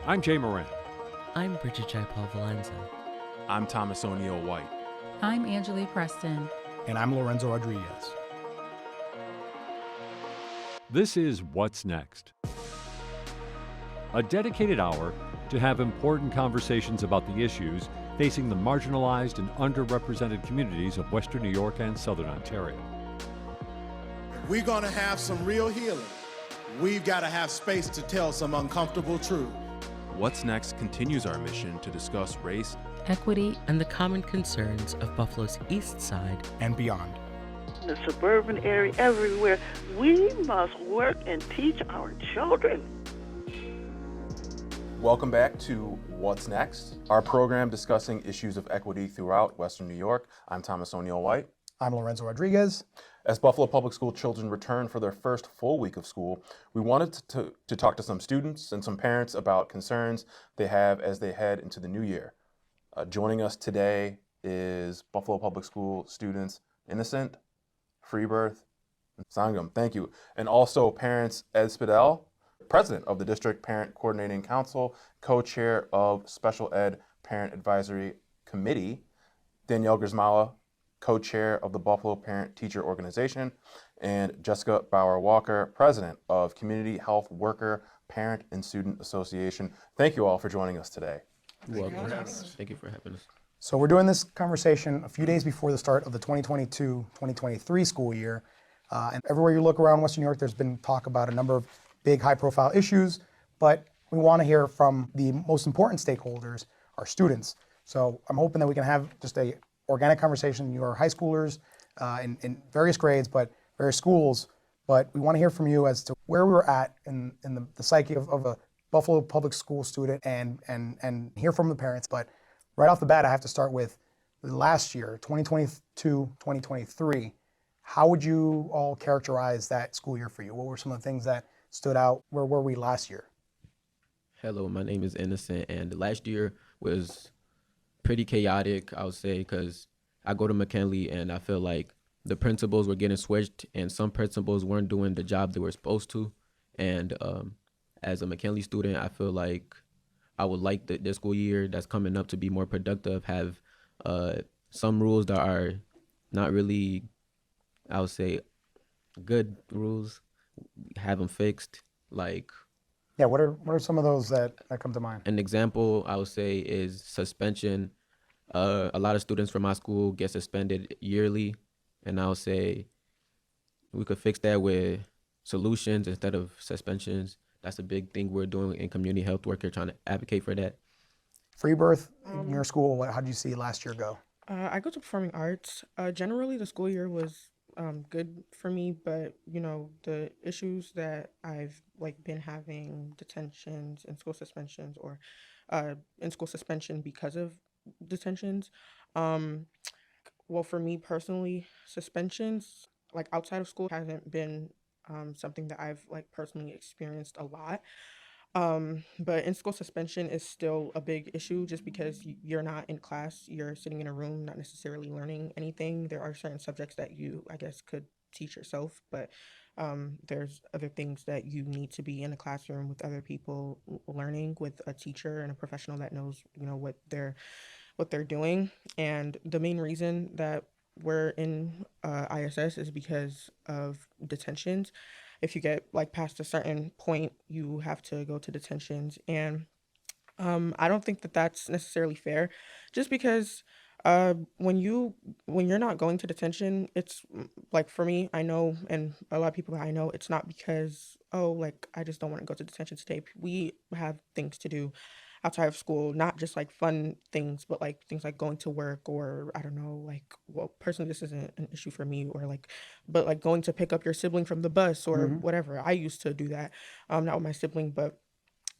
I'm Jay Moran. I'm Bridget J. Lorenzo. I'm Thomas O'Neill White. I'm Angela Preston. And I'm Lorenzo Rodriguez. This is What's Next, a dedicated hour to have important conversations about the issues facing the marginalized and underrepresented communities of Western New York and Southern Ontario. We're going to have some real healing. We've got to have space to tell some uncomfortable truth. What's Next continues our mission to discuss race, equity, and the common concerns of Buffalo's East Side and beyond. In the suburban area, everywhere, we must work and teach our children. Welcome back to What's Next, our program discussing issues of equity throughout Western New York. I'm Thomas O'Neill White. I'm Lorenzo Rodriguez. As Buffalo Public School children return for their first full week of school, we wanted to talk to some students and some parents about concerns they have as they head into the new year. Joining us today is Buffalo Public School students Innocent, Freebirth, and Sangam. Thank you. And also parents Ed Speidel, president of the District Parent Coordinating Council, co-chair of Special Ed Parent Advisory Committee, Danielle Grzymala, co-chair of the Buffalo Parent Teacher Organization, and Jessica Bauer Walker, president of Community Health Worker Parent and Student Association. Thank you all for joining us today. Welcome. Thank you for having us. So we're doing this conversation a few days before the start of the 2022-2023 school year. And everywhere you look around Western New York, there's been talk about a number of big high-profile issues, but we want to hear from the most important stakeholders, our students. So I'm hoping that we can have just a organic conversation. You are high schoolers in various grades, but various schools, but we want to hear from you as to where we were at in the psyche of a Buffalo public school student and hear from the parents. But right off the bat, I have to start with the last year, 2022-2023. How would you all characterize that school year for you? What were some of the things that stood out? Where were we last year? Hello, my name is Innocent, and last year was pretty chaotic, I would say, because I go to McKinley and I feel like the principals were getting switched and some principals weren't doing the job they were supposed to. And as a McKinley student, I feel like I would like this school year that's coming up to be more productive, have some rules that are not really, I would say, good rules, have them fixed. Like, yeah, what are some of those that come to mind? An example I would say is suspension. A lot of students from my school get suspended yearly, and I would say we could fix that with solutions instead of suspensions. That's a big thing we're doing in community health work. We're trying to advocate for that. Freebirth, in your school, how did you see last year go? I go to performing arts. Generally, the school year was good for me, but the issues that I've been having, detentions and school suspensions, or in school suspension because of detentions. Well, for me personally, suspensions outside of school hasn't been something that I've personally experienced a lot. But in-school suspension is still a big issue just because you're not in class, you're sitting in a room, not necessarily learning anything. There are certain subjects that you, I guess, could teach yourself, but there's other things that you need to be in a classroom with other people learning with a teacher and a professional that knows, what they're doing. And the main reason that we're in ISS is because of detentions. If you get past a certain point, you have to go to detentions. And I don't think that that's necessarily fair, just because when you're not going to detention, it's for me, I know, and a lot of people that I know, it's not because, I just don't want to go to detention today. We have things to do outside of school, not just fun things, but things like going to work, or I don't know, well, personally, this isn't an issue for me, or but going to pick up your sibling from the bus or whatever. I used to do that, not with my sibling, but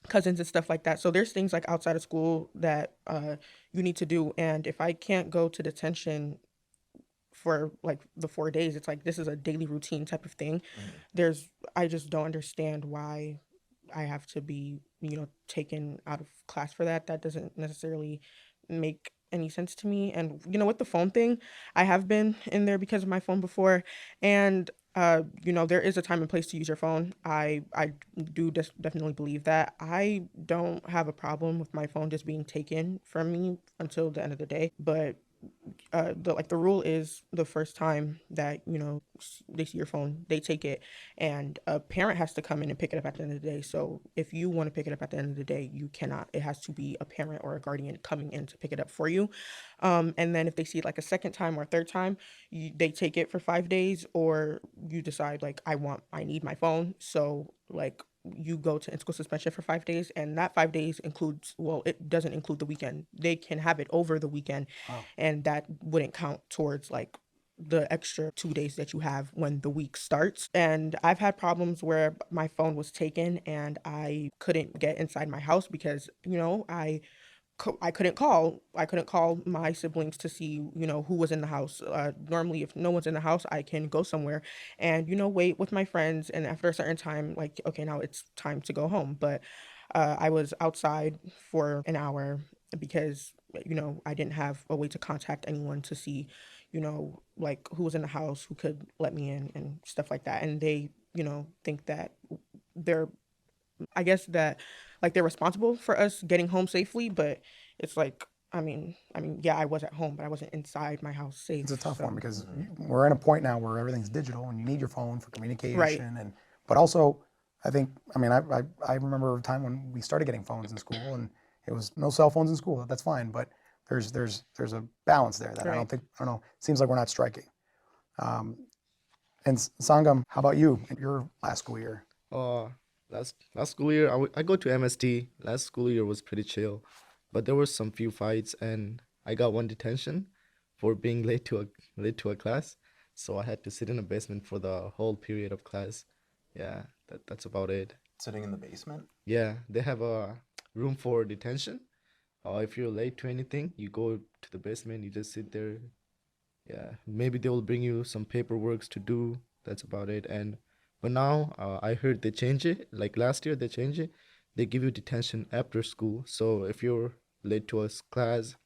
cousins and stuff like that. So there's things outside of school that you need to do. And if I can't go to detention for the 4 days, it's this is a daily routine type of thing. I just don't understand why I have to be, taken out of class for that. That doesn't necessarily make any sense to me. And, with the phone thing, I have been in there because of my phone before. And There is a time and place to use your phone. I do definitely believe that. I don't have a problem with my phone just being taken from me until the end of the day, but the rule is the first time that they see your phone, they take it, and a parent has to come in and pick it up at the end of the day. So if you want to pick it up at the end of the day, you cannot. It has to be a parent or a guardian coming in to pick it up for you. And then if they see it like a second time or a third time, they take it for 5 days, or you decide like I need my phone. So like you go to in-school suspension for 5 days, and that 5 days includes, well, it doesn't include the weekend. They can have it over the weekend, and that wouldn't count towards like the extra 2 days that you have when the week starts. And I've had problems where my phone was taken and I couldn't get inside my house because I couldn't call. I couldn't call my siblings to see, who was in the house. Normally, if no one's in the house, I can go somewhere and, wait with my friends. And after a certain time, like, okay, now it's time to go home. But I was outside for an hour because, I didn't have a way to contact anyone to see, like who was in the house, who could let me in and stuff like that. And they, think that they're I guess that like they're responsible for us getting home safely, but it's like, yeah, I was at home, but I wasn't inside my house safe. It's a tough so. one because we're in a point now where everything's digital and you need your phone for communication. Right. But also, I remember a time when we started getting phones in school and it was no cell phones in school. That's fine, but there's a balance there that Right. I don't know. It seems like we're not striking. And Sangam, how about you in your last school year? Last school year, I go to MST. Last school year was pretty chill, but there were some few fights, and I got one detention for being late to a class. So I had to sit in a basement for the whole period of class. Yeah, that's about it. Sitting in the basement? Yeah, they have a room for detention. If you're late to anything, you go to the basement. You just sit there. Yeah, maybe they will bring you some paperwork to do. That's about it. But now I heard they change it. Like last year, they change it. They give you detention after school. So if you're late to a class,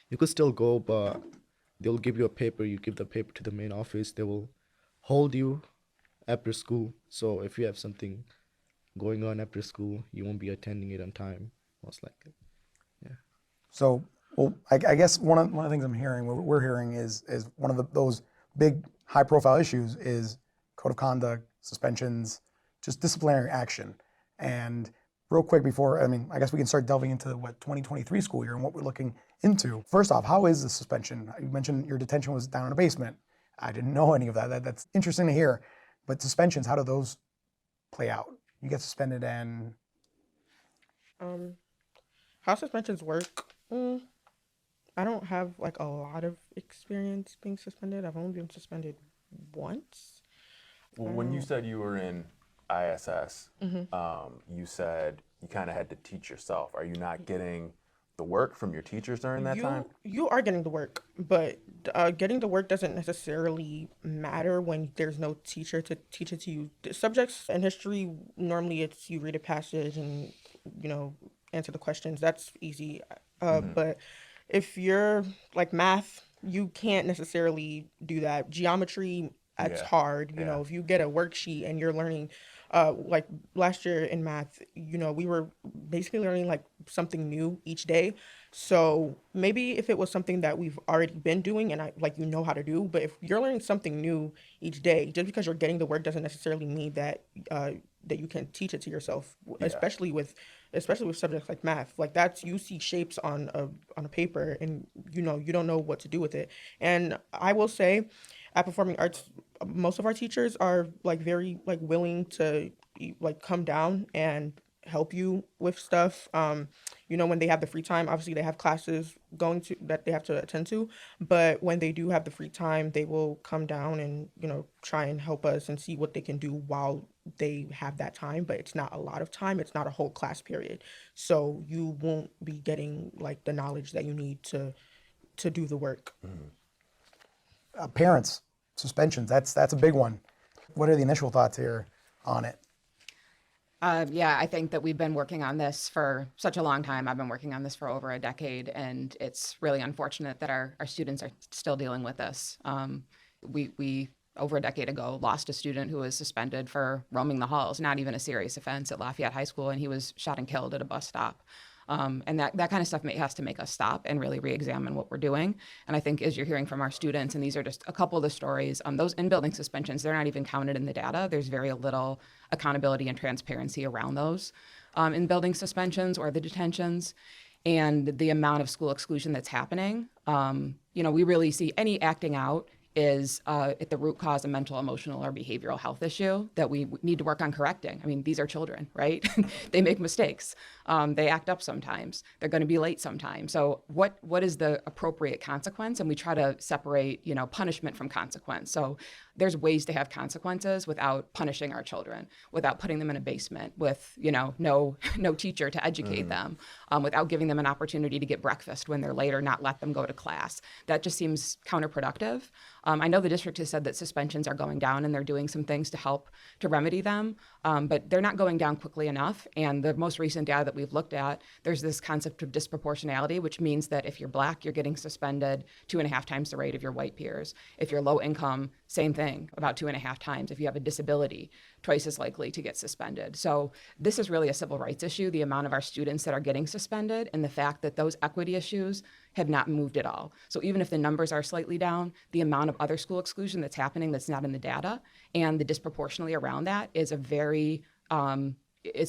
you could still go, but they'll give you a paper. You give the paper to the main office. They will hold you after school. So if you have something going on after school, you won't be attending it on time, most likely. Yeah. So, well, I guess one of the things I'm hearing, what we're hearing is one of those big high-profile issues is code of conduct, suspensions, just disciplinary action. And real quick before, I guess we can start delving into what 2023 school year and what we're looking into. First off, how is the suspension? You mentioned your detention was down in a basement. I didn't know any of that. That's interesting to hear. But suspensions, how do those play out? You get suspended and... How suspensions work? I don't have like a lot of experience being suspended. I've only been suspended once. Well, when you said you were in ISS, you said you kind of had to teach yourself. Are you not getting the work from your teachers during that time? You are getting the work, but getting the work doesn't necessarily matter when there's no teacher to teach it to you. The subjects in history, normally it's you read a passage and, answer the questions. That's easy. But if you're like math, you can't necessarily do that. Geometry, it's hard. You know, if you get a worksheet and you're learning, like last year in math, we were basically learning like something new each day. So maybe if it was something that we've already been doing and how to do, but if you're learning something new each day, just because you're getting the work doesn't necessarily mean that that you can teach it to yourself, especially with subjects like math. Like you see shapes on a paper and you don't know what to do with it. And I will say at Performing Arts, most of our teachers are like very like willing to like come down and help you with stuff. When they have the free time, obviously they have classes that they have to attend to, but when they do have the free time, they will come down and, try and help us and see what they can do while they have that time. But it's not a lot of time. It's not a whole class period. So you won't be getting like the knowledge that you need to do the work. Parents, suspensions, that's a big one. What are the initial thoughts here on it? I think that we've been working on this for such a long time. I've been working on this for over a decade, and it's really unfortunate that our students are still dealing with this. We over a decade ago, lost a student who was suspended for roaming the halls, not even a serious offense at Lafayette High School, and he was shot and killed at a bus stop. And that kind of stuff has to make us stop and really re-examine what we're doing. And I think as you're hearing from our students, and these are just a couple of the stories, those in-building suspensions, they're not even counted in the data. There's very little accountability and transparency around those in-building suspensions or the detentions. And the amount of school exclusion that's happening, we really see any acting out is at the root cause a mental, emotional, or behavioral health issue that we need to work on correcting. I mean, these are children, right? They make mistakes. They act up sometimes. They're going to be late sometimes. So what is the appropriate consequence? And we try to separate, punishment from consequence. So there's ways to have consequences without punishing our children, without putting them in a basement with, no teacher to educate them, without giving them an opportunity to get breakfast when they're late or not let them go to class. That just seems counterproductive. I know the district has said that suspensions are going down and they're doing some things to help to remedy them, but they're not going down quickly enough. And the most recent data that we've looked at, there's this concept of disproportionality, which means that if you're Black, you're getting suspended 2.5 times the rate of your white peers. If you're low income, same thing, about 2.5 times. If you have a disability, twice as likely to get suspended. So this is really a civil rights issue, the amount of our students that are getting suspended and the fact that those equity issues have not moved at all. So even if the numbers are slightly down, the amount of other school exclusion that's happening that's not in the data and the disproportionately around that is a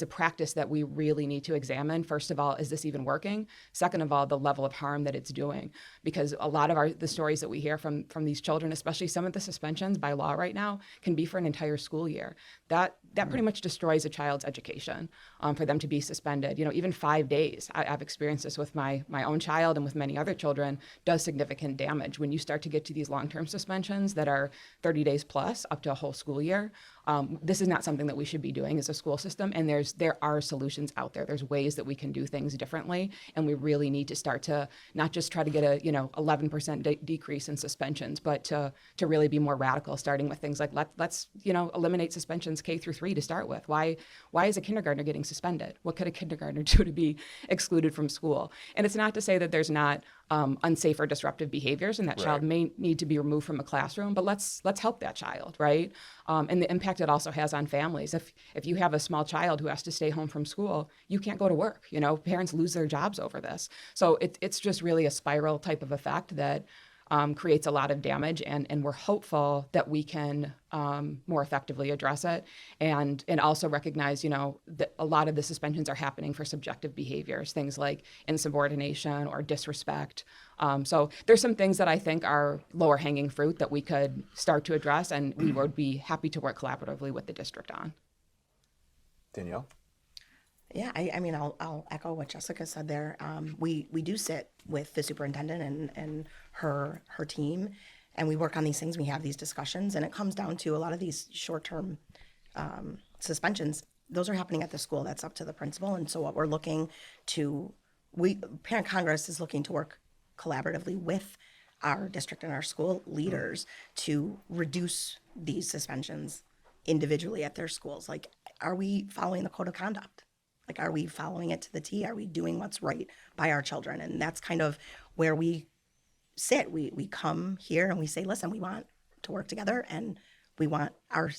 practice that we really need to examine. First of all, is this even working? Second of all, the level of harm that it's doing. Because a lot of the stories that we hear from these children, especially some of the suspensions by law right now, can be for an entire school year. That pretty much destroys a child's education for them to be suspended. Even 5 days, I've experienced this with my own child and with many other children, does significant damage. When you start to get to these long-term suspensions that are 30 days plus up to a whole school year, this is not something that we should be doing as a school system. And there are solutions out there. There's ways that we can do things differently. And we really need to start to not just try to get a 11% decrease in suspensions, but to really be more radical, starting with things like let's eliminate suspensions K through 3 to start with. Why is a kindergartner getting suspended? What could a kindergartner do to be excluded from school? And it's not to say that there's not unsafe or disruptive behaviors and that child may need to be removed from a classroom, but let's help that child, right? And the impact it also has on families. If you have a small child who has to stay home from school, you can't go to work. Parents lose their jobs over this. So it's just really a spiral type of effect that creates a lot of damage, and we're hopeful that we can more effectively address it, and also recognize, that a lot of the suspensions are happening for subjective behaviors, things like insubordination or disrespect. So there's some things that I think are lower hanging fruit that we could start to address, and we would be happy to work collaboratively with the district on. Danielle? Yeah, I mean, I'll echo what Jessica said there. We do sit with the superintendent and her team, and we work on these things. We have these discussions, and it comes down to a lot of these short-term suspensions. Those are happening at the school. That's up to the principal. And so what we're looking to, Parent Congress is looking to work collaboratively with our district and our school leaders to reduce these suspensions individually at their schools. Like, are we following the code of conduct? Like, are we following it to the T? Are we doing what's right by our children? And that's kind of where we sit. We come here and we say, listen, we want to work together and we want our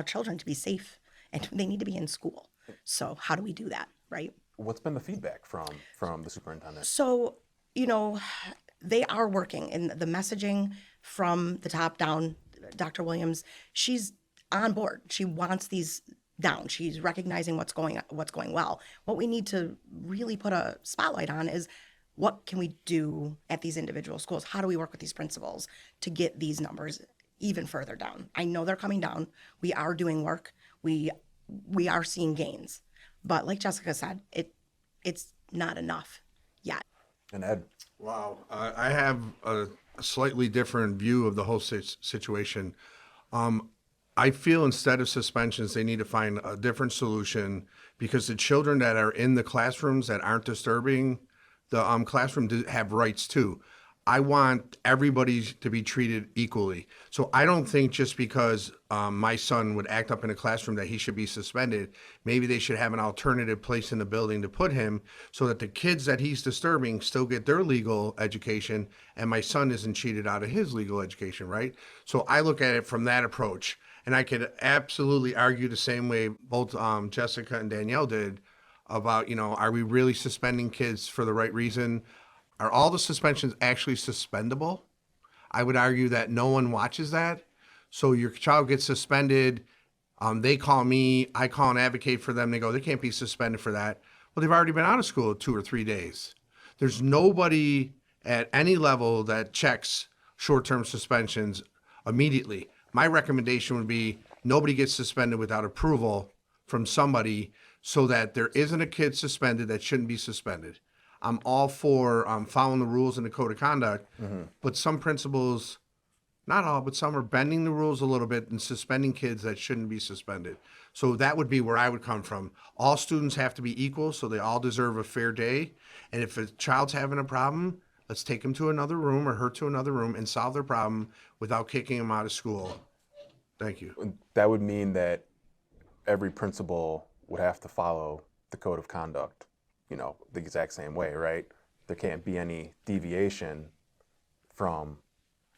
children to be safe and they need to be in school. So how do we do that, right? What's been the feedback from the superintendent? So, they are working, and the messaging from the top down, Dr. Williams, she's on board. She wants these down. She's recognizing what's going well. What we need to really put a spotlight on is what can we do at these individual schools? How do we work with these principals to get these numbers even further down? I know they're coming down. We are doing work. We are seeing gains. But like Jessica said, it's not enough yet. And Ed? Wow. I have a slightly different view of the whole situation. I feel instead of suspensions, they need to find a different solution, because the children that are in the classrooms that aren't disturbing the classroom have rights too. I want everybody to be treated equally. So I don't think just because my son would act up in a classroom that he should be suspended. Maybe they should have an alternative place in the building to put him so that the kids that he's disturbing still get their legal education and my son isn't cheated out of his legal education, right? So I look at it from that approach. And I could absolutely argue the same way both Jessica and Danielle did about, are we really suspending kids for the right reason? Are all the suspensions actually suspendable? I would argue that no one watches that. So your child gets suspended. They call me. I call and advocate for them. They go, they can't be suspended for that. Well, they've already been out of school 2 or 3 days. There's nobody at any level that checks short-term suspensions immediately. My recommendation would be nobody gets suspended without approval from somebody so that there isn't a kid suspended that shouldn't be suspended. I'm all for following the rules in the code of conduct, but some principals, not all, but some are bending the rules a little bit and suspending kids that shouldn't be suspended. So that would be where I would come from. All students have to be equal, so they all deserve a fair day. And if a child's having a problem, let's take them to another room or her to another room and solve their problem without kicking them out of school. Thank you. That would mean that every principal would have to follow the code of conduct, the exact same way, right? There can't be any deviation from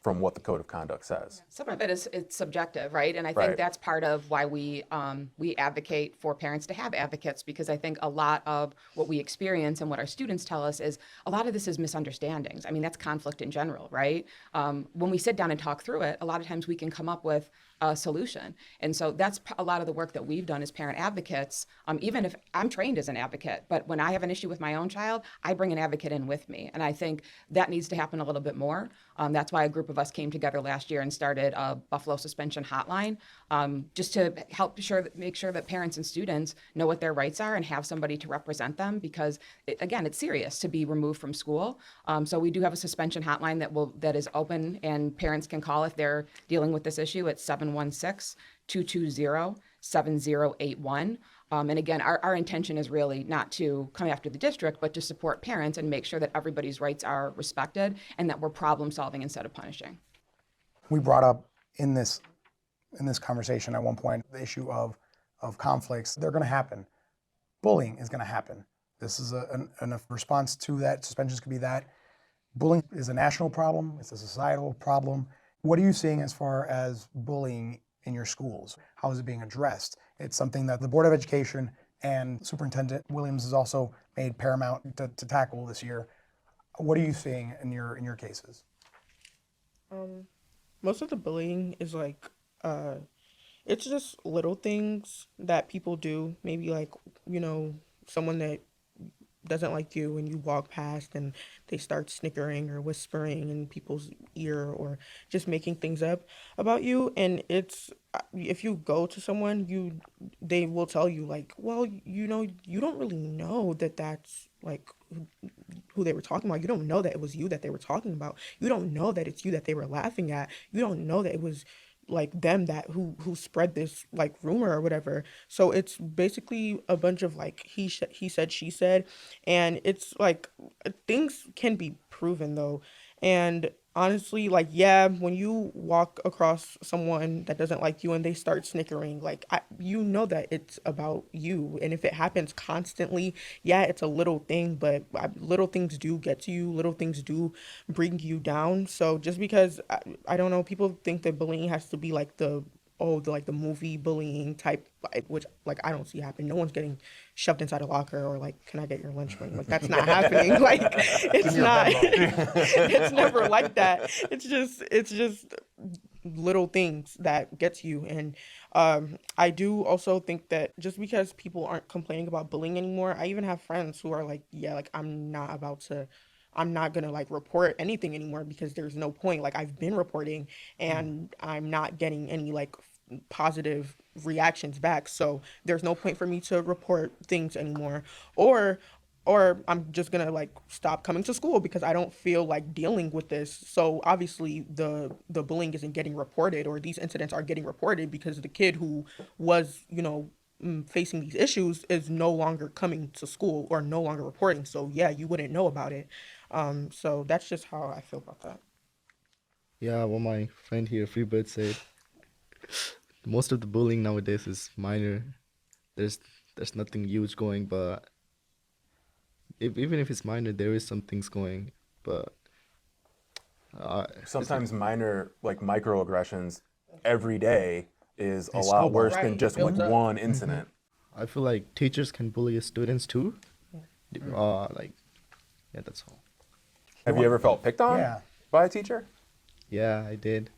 what the code of conduct says. Some of it is it's subjective, right? And I think that's part of why we advocate for parents to have advocates, because I think a lot of what we experience and what our students tell us is a lot of this is misunderstandings. I mean, that's conflict in general, right? When we sit down and talk through it, a lot of times we can come up with a solution. And so that's a lot of the work that we've done as parent advocates, even if I'm trained as an advocate, but when I have an issue with my own child, I bring an advocate in with me. And I think that needs to happen a little bit more. That's why a group of us came together last year and started a Buffalo suspension hotline, just to help make sure that parents and students know what their rights are and have somebody to represent them, because again, it's serious to be removed from school. So we do have a suspension hotline that is open, and parents can call if they're dealing with this issue at 716-220-7081. And again, our intention is really not to come after the district, but to support parents and make sure that everybody's rights are respected and that we're problem solving instead of punishing. We brought up in this conversation at one point the issue of conflicts. They're going to happen. Bullying is going to happen. This is a response to that. Suspensions could be that. Bullying is a national problem. It's a societal problem. What are you seeing as far as bullying in your schools? How is it being addressed? It's something that the Board of Education and Superintendent Williams has also made paramount to tackle this year. What are you seeing in your cases? Most of the bullying is it's just little things that people do. Maybe someone that doesn't like you and you walk past and they start snickering or whispering in people's ear or just making things up about you. And if you go to someone, they will tell you you don't really know that's who they were talking about. You don't know that it was you that they were talking about. You don't know that it's you that they were laughing at. You don't know that it was them that who spread this rumor or whatever. So it's basically a bunch of he said, she said, and it's things can be proven though. And honestly, when you walk across someone that doesn't like you and they start snickering, you know that it's about you. And if it happens constantly, it's a little thing, but little things do get to you. Little things do bring you down. So just because, I don't know, people think that bullying has to be the movie bullying type, which I don't see happen. No one's getting shoved inside a locker or can I get your lunch money? That's not happening. It's not. It's never like that. It's just little things that gets you. And I do also think that just because people aren't complaining about bullying anymore, I even have friends who are I'm not gonna report anything anymore because there's no point. I've been reporting and I'm not getting any positive reactions back, so there's no point for me to report things anymore. Or I'm just gonna stop coming to school because I don't feel like dealing with this. So obviously the bullying isn't getting reported, or these incidents are getting reported because the kid who was facing these issues is no longer coming to school or no longer reporting. So you wouldn't know about it. So that's just how I feel about that. Yeah, what my friend here, Freebirth, said, most of the bullying nowadays is minor. There's nothing huge going, but even if it's minor, there is some things going. But sometimes minor, like microaggressions, every day is a They lot snowball. worse Right, than just it like builds up. one incident. I feel like teachers can bully students too. Yeah, that's all. Have you ever felt picked on Yeah. by a teacher? Yeah, I did.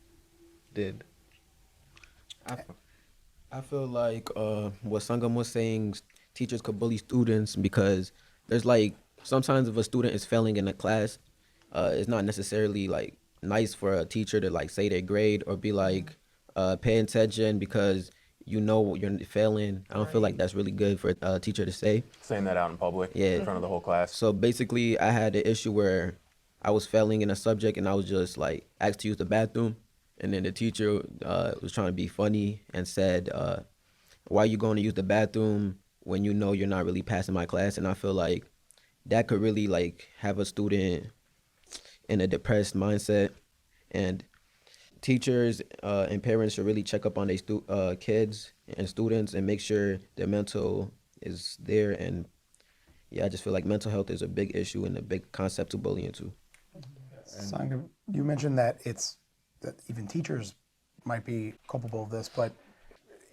I feel like what Sangam was saying, teachers could bully students because there's like sometimes if a student is failing in a class, it's not necessarily like nice for a teacher to like say their grade or be like pay attention because you know you're failing. I don't feel like that's really good for a teacher to say. Saying that out in public, in front of the whole class. So basically, I had an issue where I was failing in a subject and I was just like asked to use the bathroom. And then the teacher was trying to be funny and said, why are you going to use the bathroom when you know you're not really passing my class? And I feel like that could really like have a student in a depressed mindset. And teachers and parents should really check up on their kids and students and make sure their mental is there. And yeah, I just feel like mental health is a big issue and a big concept to bullying too. Sangam, you mentioned that that even teachers might be culpable of this, but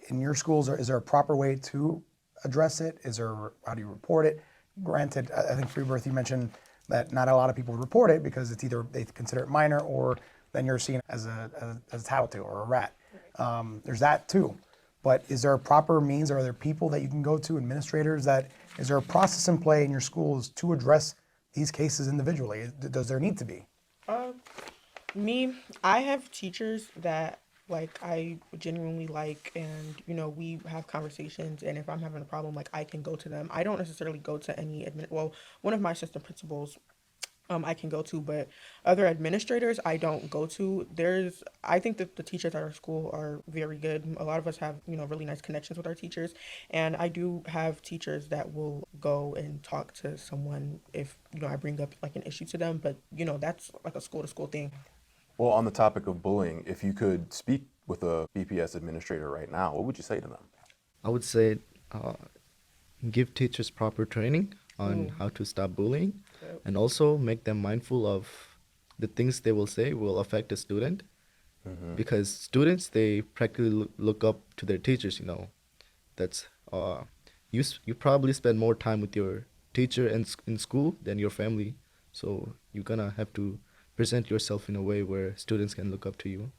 in your schools, is there a proper way to address it? How do you report it? Granted, I think Freebirth, you mentioned that not a lot of people report it because it's either they consider it minor or then you're seen as a tattletale or a rat. There's that too. But is there a proper means? Are there people that you can go to, administrators, is there a process in play in your schools to address these cases individually? Does there need to be? I have teachers that like I genuinely like, and we have conversations, and if I'm having a problem, like I can go to them. I don't necessarily go to any one of my assistant principals I can go to, but other administrators I don't go to. I think that the teachers at our school are very good. A lot of us have really nice connections with our teachers, and I do have teachers that will go and talk to someone if I bring up like an issue to them, but that's like a school to school thing. Well, on the topic of bullying, if you could speak with a BPS administrator right now, what would you say to them? I would say give teachers proper training on how to stop bullying, and also make them mindful of the things they will say will affect a student. Because students, they practically look up to their teachers. That's you probably spend more time with your teacher in school than your family, so you're gonna have to present yourself in a way where students can look up to you.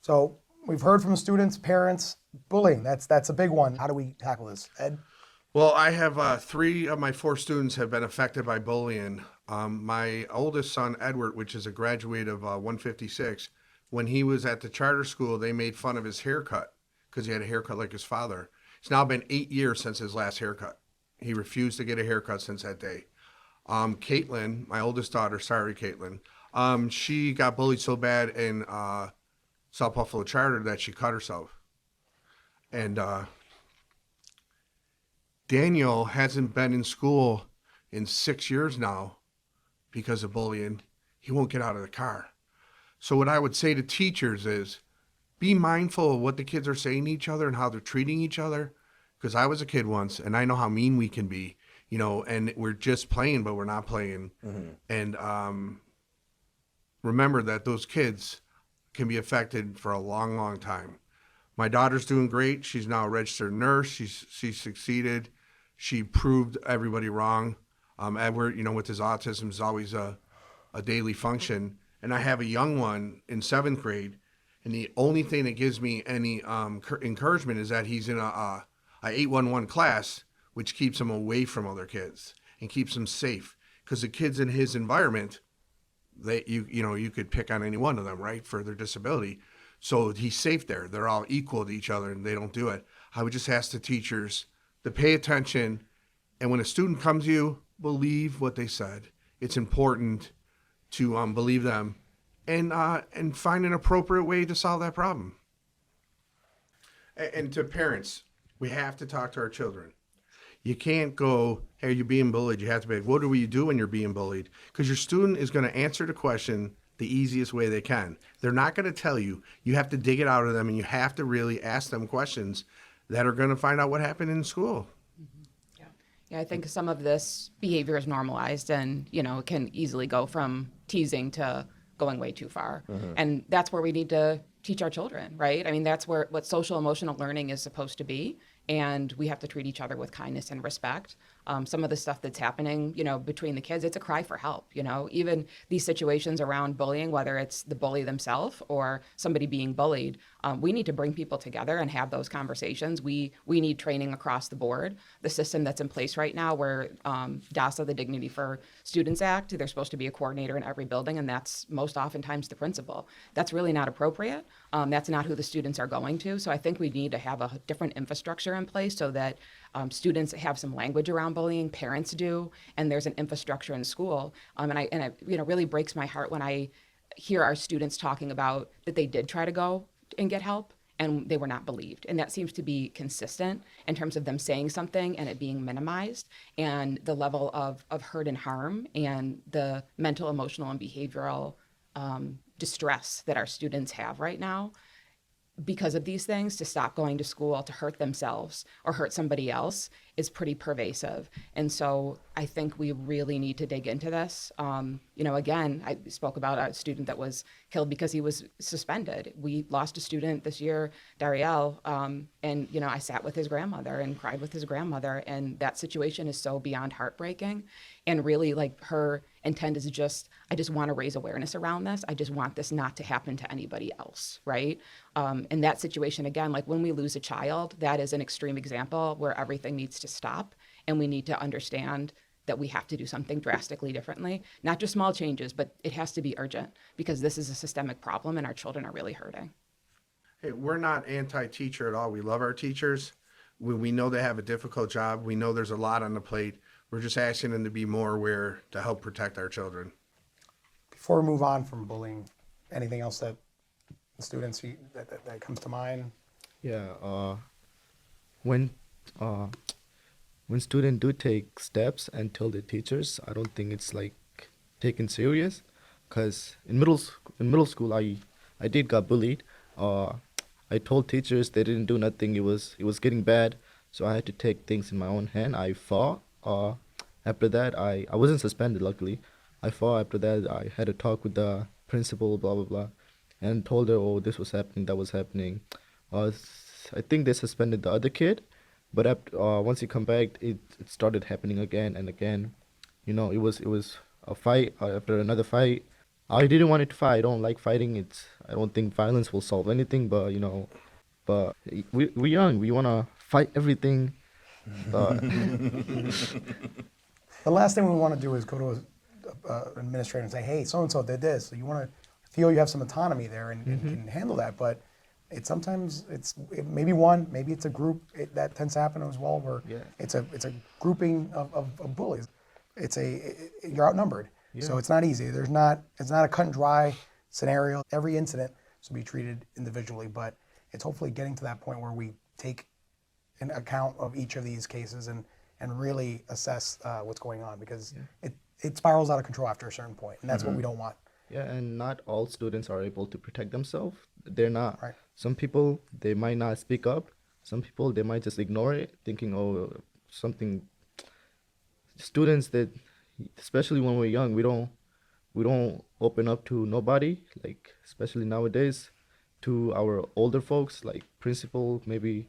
So we've heard from students, parents, bullying. That's a big one. How do we tackle this, Ed? Well, I have 3 of my 4 students have been affected by bullying. My oldest son, Edward, which is a graduate of 156, when he was at the charter school, they made fun of his haircut because he had a haircut like his father. It's now been 8 years since his last haircut. He refused to get a haircut since that day. Caitlin, my oldest daughter, sorry, Caitlin, she got bullied so bad in South Buffalo Charter that she cut herself. And Daniel hasn't been in school in 6 years now because of bullying. He won't get out of the car. So what I would say to teachers is be mindful of what the kids are saying to each other and how they're treating each other. Because I was a kid once, and I know how mean we can be. And we're just playing, but we're not playing. And remember that those kids can be affected for a long, long time. My daughter's doing great. She's now a registered nurse. She succeeded. She proved everybody wrong. Edward, with his autism, is always a daily function. And I have a young one in 7th grade, and the only thing that gives me any encouragement is that he's in a 811 class, which keeps him away from other kids and keeps him safe. Because the kids in his environment, you could pick on any one of them, right, for their disability. So he's safe there. They're all equal to each other, and they don't do it. I would just ask the teachers to pay attention, and when a student comes to you, believe what they said. It's important to believe them and find an appropriate way to solve that problem. And to parents, we have to talk to our children. You can't go, hey, you're being bullied. You have to be like, what do you do when you're being bullied? Because your student is going to answer the question the easiest way they can. They're not going to tell you. You have to dig it out of them, and you have to really ask them questions that are going to find out what happened in school. Yeah, I think some of this behavior is normalized and, it can easily go from teasing to going way too far. And that's where we need to teach our children, right? I mean, that's what social emotional learning is supposed to be. And we have to treat each other with kindness and respect. Some of the stuff that's happening, between the kids, it's a cry for help, even these situations around bullying, whether it's the bully themselves or somebody being bullied, we need to bring people together and have those conversations. We need training across the board. The system that's in place right now where DASA, the Dignity for Students Act, there's supposed to be a coordinator in every building, and that's most oftentimes the principal. That's really not appropriate. That's not who the students are going to. So I think we need to have a different infrastructure in place so that students have some language around bullying, parents do, and there's an infrastructure in school. And it really breaks my heart when I hear our students talking about that they did try to go and get help and they were not believed. And that seems to be consistent in terms of them saying something and it being minimized, and the level of hurt and harm and the mental, emotional, and behavioral distress that our students have right now because of these things, to stop going to school, to hurt themselves or hurt somebody else is pretty pervasive. And so I think we really need to dig into this. Again, I spoke about a student that was killed because he was suspended. We lost a student this year, Dariel, and I sat with his grandmother and cried with his grandmother, and that situation is so beyond heartbreaking. And really, like, her intent is I just want to raise awareness around this. I just want this not to happen to anybody else, right? In that situation, again, like when we lose a child, that is an extreme example where everything needs to stop, and we need to understand that we have to do something drastically differently. Not just small changes, but it has to be urgent, because this is a systemic problem and our children are really hurting. Hey, we're not anti-teacher at all. We love our teachers. We know they have a difficult job. We know there's a lot on the plate. We're just asking them to be more aware to help protect our children. Before we move on from bullying, anything else that the students that comes to mind? Yeah, when students do take steps and tell their teachers, I don't think it's like taken serious, because in middle school I did got bullied. I told teachers, they didn't do nothing. It was getting bad, so I had to take things in my own hand. I fought. After that, I wasn't suspended, luckily. I fought. After that, I had a talk with the principal, blah, blah, blah, and told her, oh, this was happening, that was happening. I think they suspended the other kid, but after, once he come back, it started happening again and again. It was a fight after another fight. I didn't want it to fight. I don't like fighting. I don't think violence will solve anything, but we're young. We want to fight everything. The last thing we want to do is go to an administrator and say, hey, so-and-so did this. So you want to feel you have some autonomy there and can handle that. But sometimes it may be one, maybe it's a group. That tends to happen as well, where it's a grouping of bullies. You're outnumbered. Yeah. So it's not easy. It's not a cut and dry scenario. Every incident should be treated individually, but it's hopefully getting to that point where we take an account of each of these cases and really assess what's going on, because it spirals out of control after a certain point, and that's what we don't want. Yeah, and not all students are able to protect themselves. They're not. Right. Some people, they might not speak up. Some people, they might just ignore it, thinking, oh, something. Students that, especially when we're young, we don't open up to nobody, like especially nowadays, to our older folks, like principal, maybe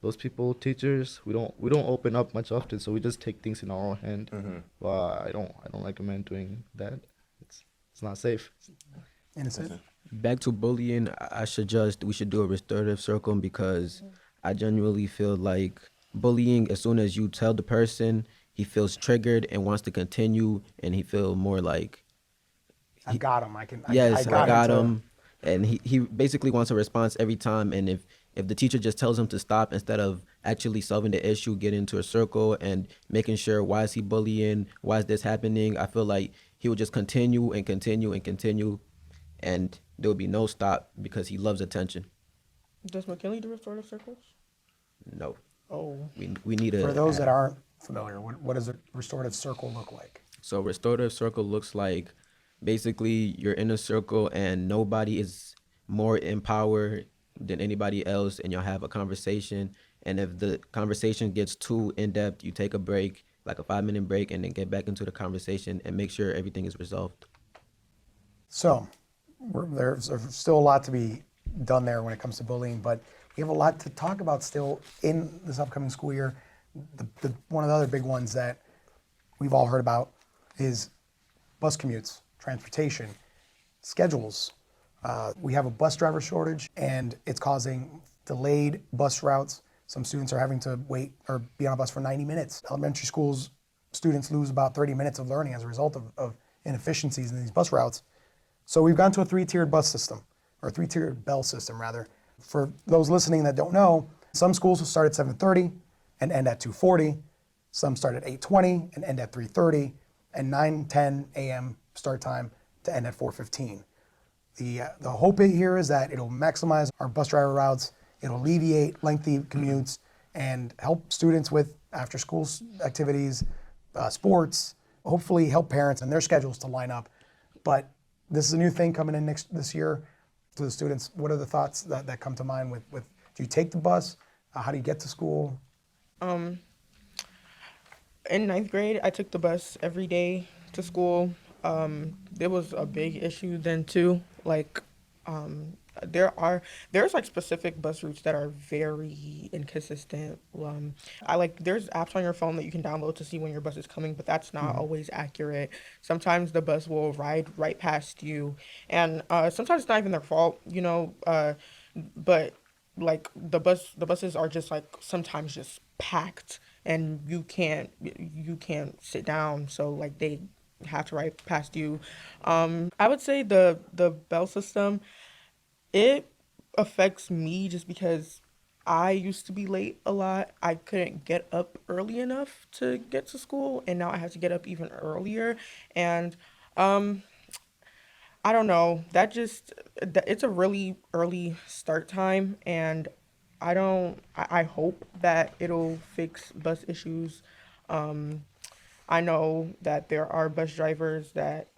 those people, teachers. We don't open up much often, so we just take things in our own hand. But I don't recommend doing that. It's not safe. Innocent. Back to bullying, I suggest we should do a restorative circle, because I genuinely feel like bullying, as soon as you tell the person, he feels triggered and wants to continue, and he feel more like I got him. I got him. And he basically wants a response every time. And if the teacher just tells him to stop, instead of actually solving the issue, get into a circle and making sure, why is he bullying? Why is this happening? I feel like he would just continue and continue and continue, and there would be no stop, because he loves attention. Does McKinley do restorative circles? No. Oh. We need a... For those that aren't familiar, what does a restorative circle look like? So restorative circle looks like basically you're in a circle and nobody is more in power than anybody else, and you'll have a conversation. And if the conversation gets too in-depth, you take a break, like a 5-minute break, and then get back into the conversation and make sure everything is resolved. So there's still a lot to be done there when it comes to bullying, but we have a lot to talk about still in this upcoming school year. One of the other big ones that we've all heard about is bus commutes, transportation, schedules. We have a bus driver shortage, and it's causing delayed bus routes. Some students are having to wait or be on a bus for 90 minutes. Elementary schools, students lose about 30 minutes of learning as a result of inefficiencies in these bus routes. So we've gone to a 3-tiered bus system, or a 3-tiered bell system, rather. For those listening that don't know, some schools will start at 7:30 and end at 2:40. Some start at 8:20 and end at 3:30, and 9:10 a.m. start time to end at 4:15. The hope here is that it'll maximize our bus driver routes, it'll alleviate lengthy commutes, and help students with after-school activities, sports, hopefully help parents and their schedules to line up. But this is a new thing coming in this year to the students. What are the thoughts that come to mind with do you take the bus? How do you get to school? In 9th grade, I took the bus every day to school. There was a big issue then too. Like, there's like specific bus routes that are very inconsistent. There's apps on your phone that you can download to see when your bus is coming, but that's not always accurate. Sometimes the bus will ride right past you, and sometimes it's not even their fault, but like the buses are just like sometimes just packed, and you can't sit down, so like they have to ride past you. I would say the bell system, it affects me just because I used to be late a lot. I couldn't get up early enough to get to school, and now I have to get up even earlier. And I don't know, it's a really early start time, and I hope that it'll fix bus issues. I know that there are bus drivers that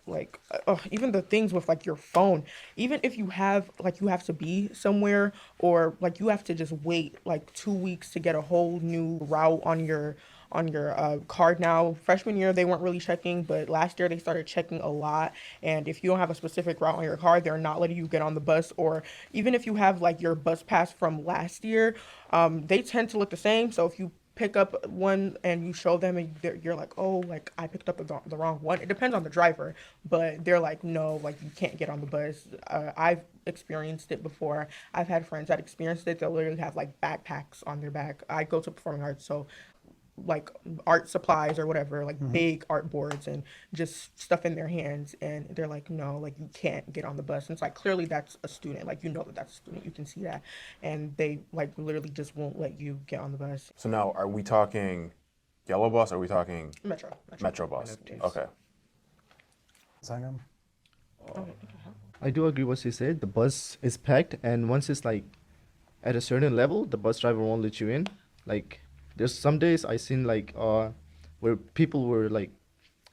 even the things with like your phone, even if you have to be somewhere, or like you have to just wait like 2 weeks to get a whole new route on your card now. Freshman year, they weren't really checking, but last year they started checking a lot. And if you don't have a specific route on your card, they're not letting you get on the bus. Or even if you have like your bus pass from last year, they tend to look the same. So if you pick up one and you show them and you're like, oh, like I picked up the wrong one. It depends on the driver, but they're like, no, like you can't get on the bus. I've experienced it before. I've had friends that experienced it. They'll literally have like backpacks on their back. I go to performing arts, so like art supplies or whatever, like big art boards and just stuff in their hands, and they're like, no, like you can't get on the bus. And it's like, clearly that's a student, like that's a student, you can see that, and they like literally just won't let you get on the bus. So now, are we talking yellow bus, or are we talking Metro bus? Okay. Sangam? I do agree what she said. The bus is packed, and once it's like at a certain level, the bus driver won't let you in. Like, there's some days I seen like where people were like,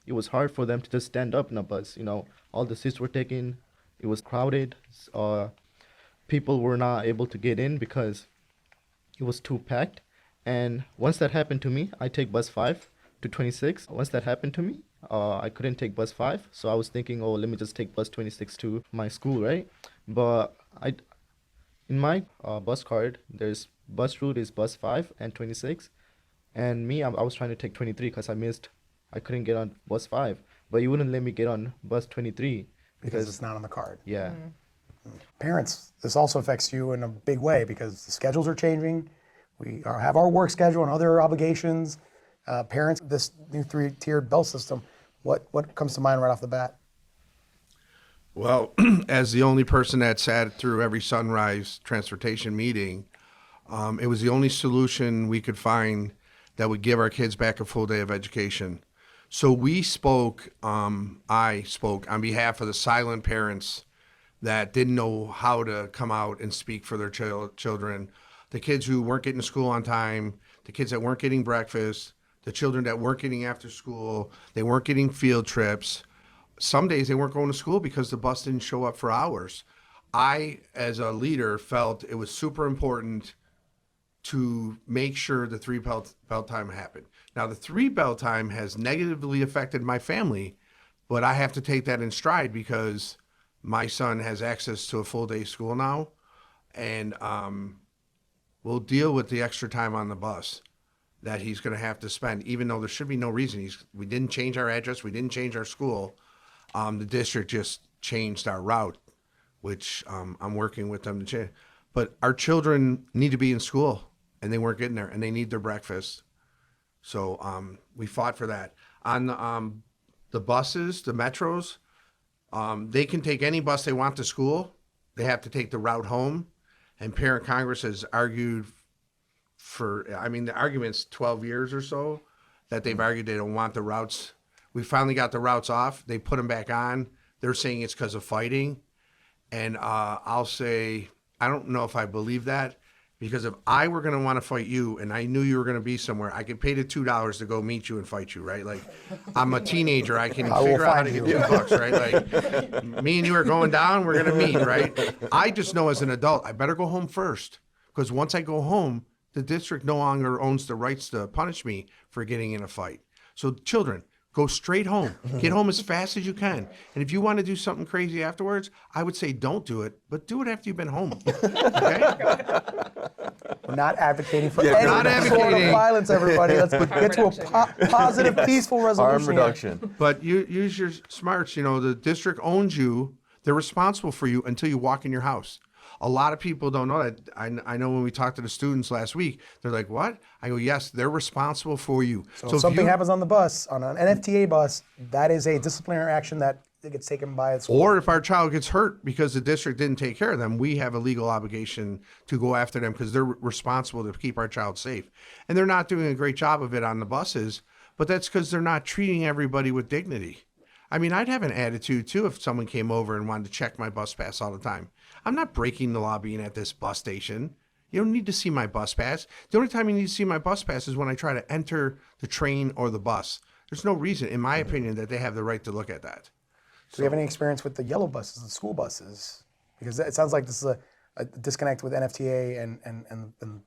it was hard for them to just stand up in a bus. All the seats were taken. It was crowded. People were not able to get in because it was too packed. And once that happened to me, I take bus 5 to 26. Once that happened to me, I couldn't take bus 5. So I was thinking, oh, let me just take bus 26 to my school, right? But in my bus card, there's bus route is bus 5 and 26. And me, I was trying to take 23 because I couldn't get on bus 5. But you wouldn't let me get on bus 23. Because it's not on the card. Yeah. Parents, this also affects you in a big way because the schedules are changing. We have our work schedule and other obligations. Parents, this new 3-tiered bell system, what comes to mind right off the bat? Well, as the only person that sat through every sunrise transportation meeting, it was the only solution we could find that would give our kids back a full day of education. So I spoke on behalf of the silent parents that didn't know how to come out and speak for their children, the kids who weren't getting to school on time, the kids that weren't getting breakfast, The children that weren't getting after school, they weren't getting field trips. Some days they weren't going to school because the bus didn't show up for hours. I, as a leader, felt it was super important to make sure the 3 bell time happened. Now, the 3 bell time has negatively affected my family, but I have to take that in stride because my son has access to a full day school now, and we'll deal with the extra time on the bus that he's going to have to spend, even though there should be no reason. We didn't change our address. We didn't change our school. The district just changed our route, which I'm working with them to change. But our children need to be in school, and they weren't getting there, and they need their breakfast. So we fought for that. On the buses, the metros, they can take any bus they want to school. They have to take the route home. And Parent Congress has argued the argument's 12 years or so that they've argued they don't want the routes. We finally got the routes off. They put them back on. They're saying it's because of fighting. And I'll say, I don't know if I believe that, because if I were going to want to fight you and I knew you were going to be somewhere, I could pay the $2 to go meet you and fight you, right? Like, I'm a teenager. I can figure out how to get $2, right? Like, me and you are going down, we're going to meet, right? I just know as an adult, I better go home first, because once I go home, the district no longer owns the rights to punish me for getting in a fight. So children, go straight home. Get home as fast as you can. And if you want to do something crazy afterwards, I would say don't do it, but do it after you've been home. Okay? We're not advocating for any sort of violence, everybody. Let's get to a positive, peaceful resolution. Harm reduction. But you use your smarts. You know, the district owns you. They're responsible for you until you walk in your house. A lot of people don't know that. I know when we talked to the students last week, they're like, what? I go, yes, they're responsible for you. So if something happens on the bus, on an NFTA bus, that is a disciplinary action that gets taken by the school. Or if our child gets hurt because the district didn't take care of them, we have a legal obligation to go after them because they're responsible to keep our child safe. And they're not doing a great job of it on the buses, but that's because they're not treating everybody with dignity. I mean, I'd have an attitude too if someone came over and wanted to check my bus pass all the time. I'm not breaking the law being at this bus station. You don't need to see my bus pass. The only time you need to see my bus pass is when I try to enter the train or the bus. There's no reason, in my opinion, that they have the right to look at that. Do you have any experience with the yellow buses, the school buses? Because it sounds like this is a disconnect with NFTA and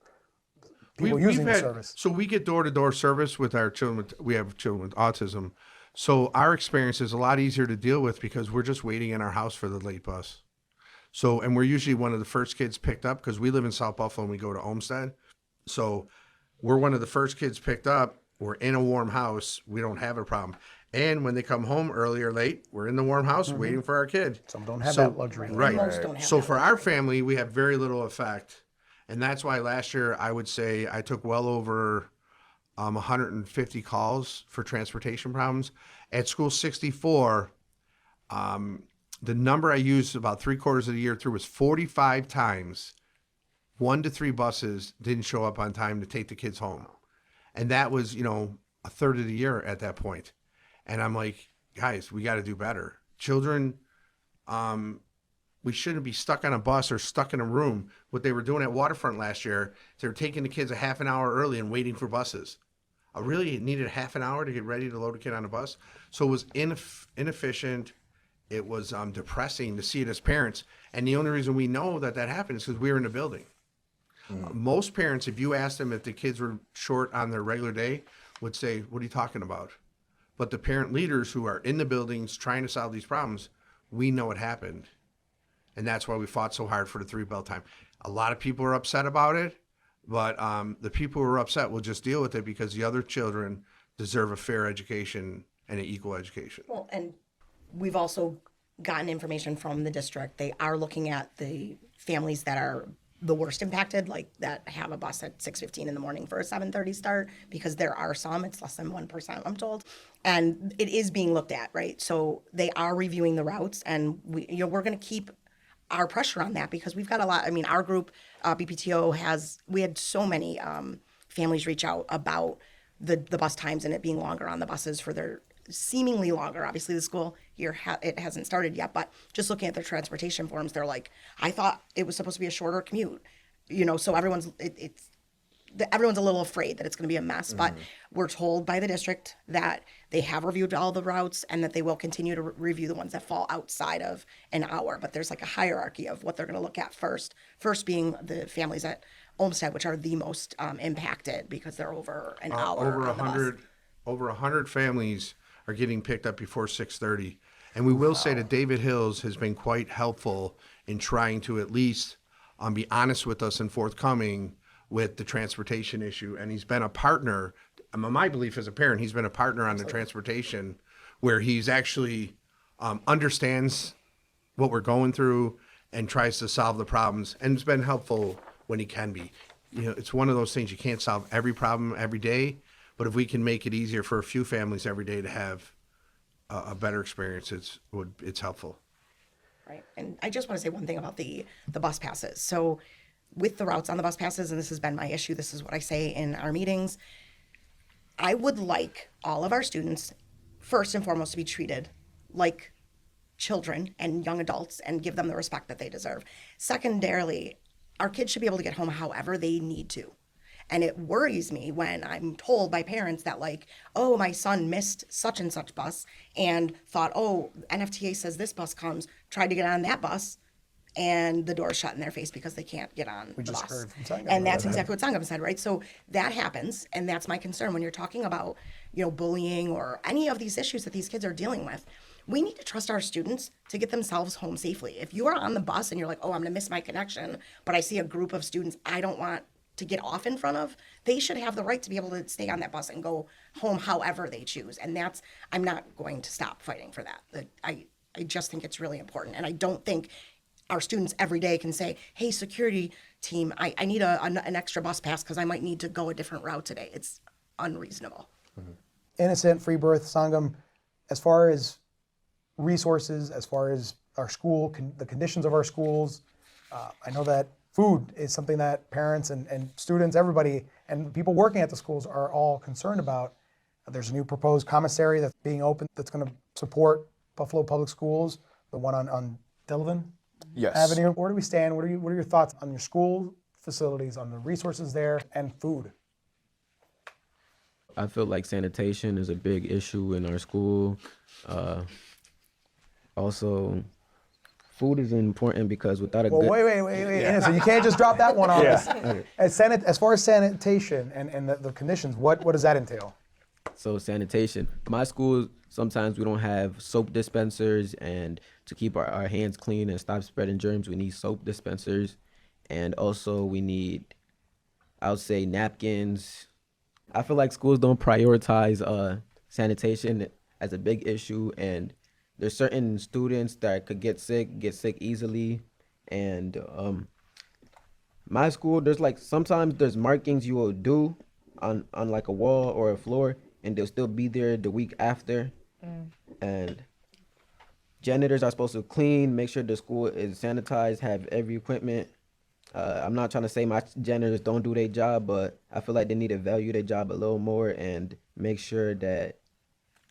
people using the service. So we get door-to-door service with our children. We have children with autism. So our experience is a lot easier to deal with because we're just waiting in our house for the late bus. So, and we're usually one of the first kids picked up because we live in South Buffalo and we go to Olmsted. So we're one of the first kids picked up. We're in a warm house. We don't have a problem. And when they come home early or late, we're in the warm house waiting for our kid. Some don't have that luxury. Right. Most don't have So that for our family, we have very little effect. And that's why last year I would say I took well over 150 calls for transportation problems. At School 64, the number I used about 3/4 of the year through was 45 times 1 to 3 buses didn't show up on time to take the kids home. And that was, you know, a third of the year at that point. And I'm like, guys, we got to do better. Children, we shouldn't be stuck on a bus or stuck in a room. What they were doing at Waterfront last year, they were taking the kids a half an hour early and waiting for buses. I really needed half an hour to get ready to load a kid on a bus. So it was inefficient. It was depressing to see it as parents. And the only reason we know that happened is because we were in the building. Most parents, if you asked them if the kids were short on their regular day, would say, what are you talking about? But the parent leaders who are in the buildings trying to solve these problems, we know it happened. And that's why we fought so hard for the 3 bell time. A lot of people are upset about it, but the people who are upset will just deal with it because the other children deserve a fair education and an equal education. Well, and we've also gotten information from the district. They are looking at the families that are the worst impacted, like that have a bus at 6:15 in the morning for a 7:30 start, because there are some, it's less than 1%, I'm told. And it is being looked at, right? So they are reviewing the routes, and we're going to keep our pressure on that because we've got a lot. I mean, our group, BPTO, we had so many families reach out about the bus times and it being longer on the buses for their seemingly longer. Obviously, the school year it hasn't started yet, but just looking at their transportation forms, they're like, I thought it was supposed to be a shorter commute, so everyone's everyone's a little afraid that it's going to be a mess, but we're told by the district that they have reviewed all the routes and that they will continue to review the ones that fall outside of an hour. But there's like a hierarchy of what they're going to look at first. First being the families at Olmsted, which are the most impacted because they're over an hour. Over 100 families are getting picked up before 6:30. And we will say that David Hills has been quite helpful in trying to at least be honest with us and forthcoming with the transportation issue. And he's been a partner. My belief as a parent, he's been a partner on the transportation where he's actually understands what we're going through and tries to solve the problems. And it's been helpful when he can be. You know, it's one of those things, you can't solve every problem every day, but if we can make it easier for a few families every day to have a better experience, it's helpful. Right. And I just want to say one thing about the bus passes. So with the routes on the bus passes, and this has been my issue, this is what I say in our meetings, I would like all of our students, first and foremost, to be treated like children and young adults and give them the respect that they deserve. Secondarily, our kids should be able to get home however they need to. And it worries me when I'm told by parents that like, oh, my son missed such and such bus and thought, oh, NFTA says this bus comes, tried to get on that bus, and the door's shut in their face because they can't get on the bus. Heard from Sangam. And that's exactly what Sangam said, right? So that happens, and that's my concern when you're talking about, you know, bullying or any of these issues that these kids are dealing with. We need to trust our students to get themselves home safely. If you are on the bus and you're like, oh, I'm gonna miss my connection, but I see a group of students I don't want to get off in front of, they should have the right to be able to stay on that bus and go home however they choose. And that's, I'm not going to stop fighting for that. I just think it's really important. And I don't think our students every day can say, hey, security team, I need an extra bus pass because I might need to go a different route today. It's unreasonable. Innocent, Freebirth, Sangam, as far as resources, as far as our school, the conditions of our schools, I know that food is something that parents and students, everybody, and people working at the schools are all concerned about. There's a new proposed commissary that's being opened that's going to support Buffalo Public Schools, the one on Delavan Avenue. Where do we stand? What are your thoughts on your school facilities, on the resources there, and food? I feel like sanitation is a big issue in our school. Also, food is important because without a good... Wait. Yeah. So you can't just drop that one on us. Okay. As far as sanitation and the conditions, what does that entail? So sanitation. My school, sometimes we don't have soap dispensers, and to keep our hands clean and stop spreading germs, we need soap dispensers. And also we need, I would say, napkins. I feel like schools don't prioritize sanitation as a big issue, and there's certain students that could get sick easily. And my school, there's like, sometimes there's markings you will do on like a wall or a floor, and they'll still be there the week after. And janitors are supposed to clean, make sure the school is sanitized, have every equipment. I'm not trying to say my janitors don't do their job, but I feel like they need to value their job a little more and make sure that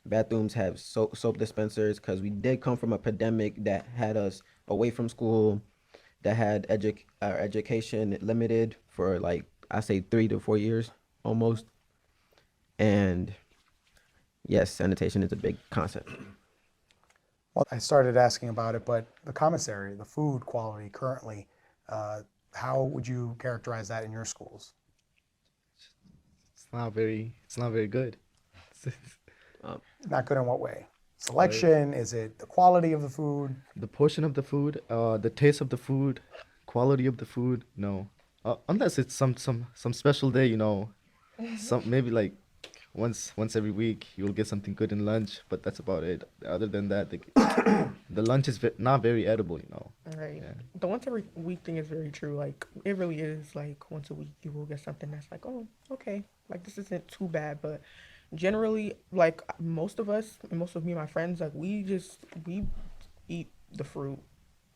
bathrooms have soap dispensers, because we did come from a pandemic that had us away from school, that had our education limited for like, I say 3 to 4 years almost. And yes, sanitation is a big concept. Well, I started asking about it, but the commissary, the food quality currently, how would you characterize that in your schools? It's not very good. Not good in what way? Selection? Is it the quality of the food? The portion of the food, the taste of the food, quality of the food, no. Unless it's some special day, you know, maybe like once every week you'll get something good in lunch, but that's about it. Other than that, the lunch is not very edible, you know. Right. Yeah. The once every week thing is very true. Like, it really is like once a week you will get something that's like, oh, okay, like this isn't too bad. But generally, like most of us, and most of me and my friends, like we eat the fruit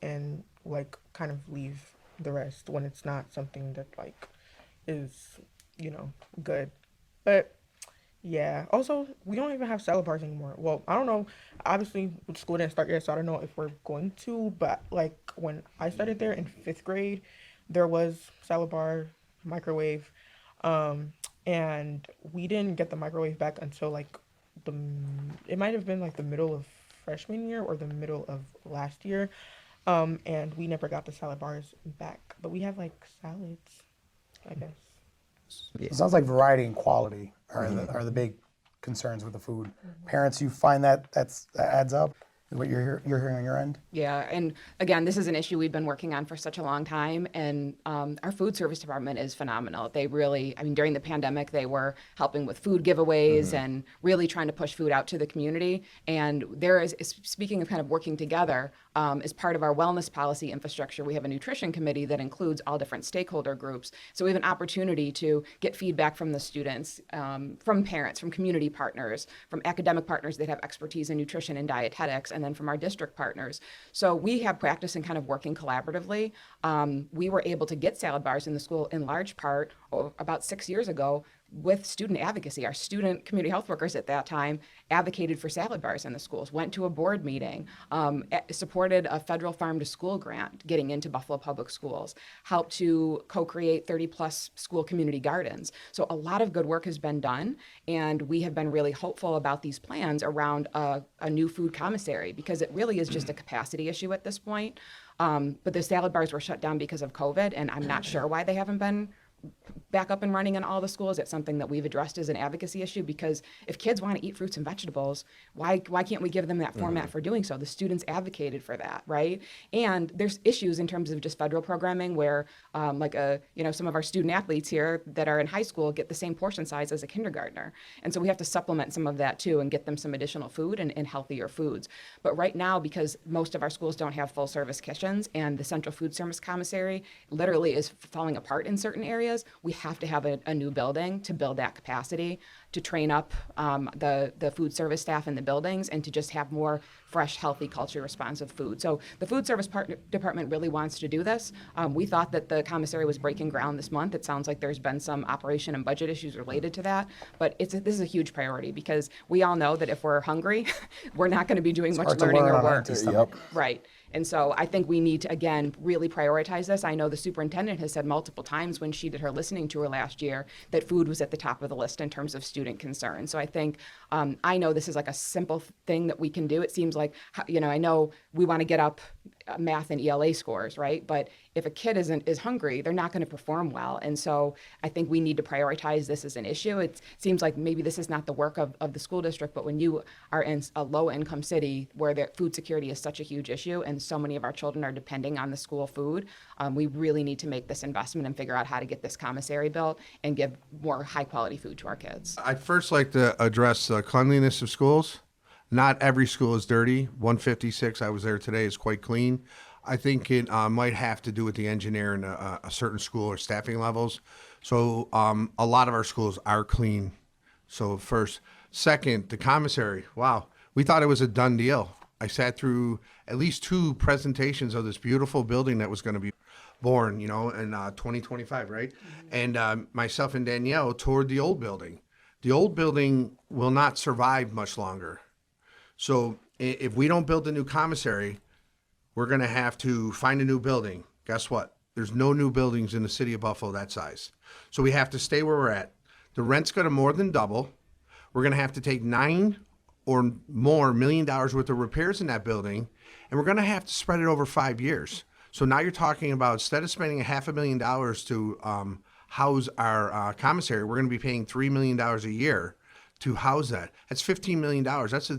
and like kind of leave the rest when it's not something that like is, you know, good. But yeah, also we don't even have salad bars anymore. Well, I don't know, obviously school didn't start yet, so I don't know if we're going to, but like when I started there in 5th grade, there was salad bar, microwave. And we didn't get the microwave back until like it might have been like the middle of freshman year or the middle of last year. And we never got the salad bars back, but we have like salads, I guess. Yeah. It sounds like variety and quality are the big concerns with the food. Parents, you find that that adds up? What you're hearing on your end? Yeah, and again, this is an issue we've been working on for such a long time, and our food service department is phenomenal. They really, I mean, during the pandemic, they were helping with food giveaways and really trying to push food out to the community. And there is, speaking of kind of working together, as part of our wellness policy infrastructure, we have a nutrition committee that includes all different stakeholder groups. So we have an opportunity to get feedback from the students, from parents, from community partners, from academic partners that have expertise in nutrition and dietetics, and then from our district partners. So we have practice in kind of working collaboratively. We were able to get salad bars in the school in large part about 6 years ago with student advocacy. Our student community health workers at that time advocated for salad bars in the schools, went to a board meeting, supported a federal farm to school grant getting into Buffalo Public Schools, helped to co-create 30+ school community gardens. So a lot of good work has been done, and we have been really hopeful about these plans around a new food commissary, because it really is just a capacity issue at this point. But the salad bars were shut down because of COVID, and I'm not sure why they haven't been back up and running in all the schools. It's something that we've addressed as an advocacy issue, because if kids want to eat fruits and vegetables, why can't we give them that format for doing so? The students advocated for that, right? And there's issues in terms of just federal programming where some of our student athletes here that are in high school get the same portion size as a kindergartner. And so we have to supplement some of that too and get them some additional food and healthier foods. But right now, because most of our schools don't have full service kitchens and the Central Food Service Commissary literally is falling apart in certain areas, we have to have a new building to build that capacity, to train up the food service staff in the buildings, and to just have more fresh, healthy, culturally responsive food. So the food service department really wants to do this. We thought that the commissary was breaking ground this month. It sounds like there's been some operation and budget issues related to that, but this is a huge priority, because we all know that if we're hungry, we're not going to be doing much learning or work. Right. And so I think we need to, again, really prioritize this. I know the superintendent has said multiple times when she did her listening tour last year that food was at the top of the list in terms of student concern. So I think, I know this is like a simple thing that we can do. It seems like, I know we want to get up math and ELA scores, right? But if a kid is hungry, they're not going to perform well. And so I think we need to prioritize this as an issue. It seems like maybe this is not the work of the school district, but when you are in a low-income city where the food security is such a huge issue and so many of our children are depending on the school food, we really need to make this investment and figure out how to get this commissary built and give more high-quality food to our kids. I'd first like to address the cleanliness of schools. Not every school is dirty. 156, I was there today, is quite clean. I think it might have to do with the engineer in a certain school or staffing levels. So a lot of our schools are clean. So first. Second, the commissary. Wow, we thought it was a done deal. I sat through at least 2 presentations of this beautiful building that was going to be born, in 2025, right? And myself and Danielle toured the old building. The old building will not survive much longer. So if we don't build a new commissary, we're going to have to find a new building. Guess what? There's no new buildings in the city of Buffalo that size. So we have to stay where we're at. The rent's going to more than double. We're going to have to take $9 or more $1 million worth of repairs in that building, and we're going to have to spread it over 5 years. So now you're talking about, instead of spending $500,000 to house our commissary, we're going to be paying $3 million a year to house that. That's $15 million. That's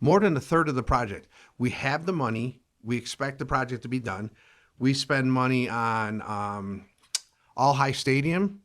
more than a third of the project. We have the money. We expect the project to be done. We spend money on All High Stadium.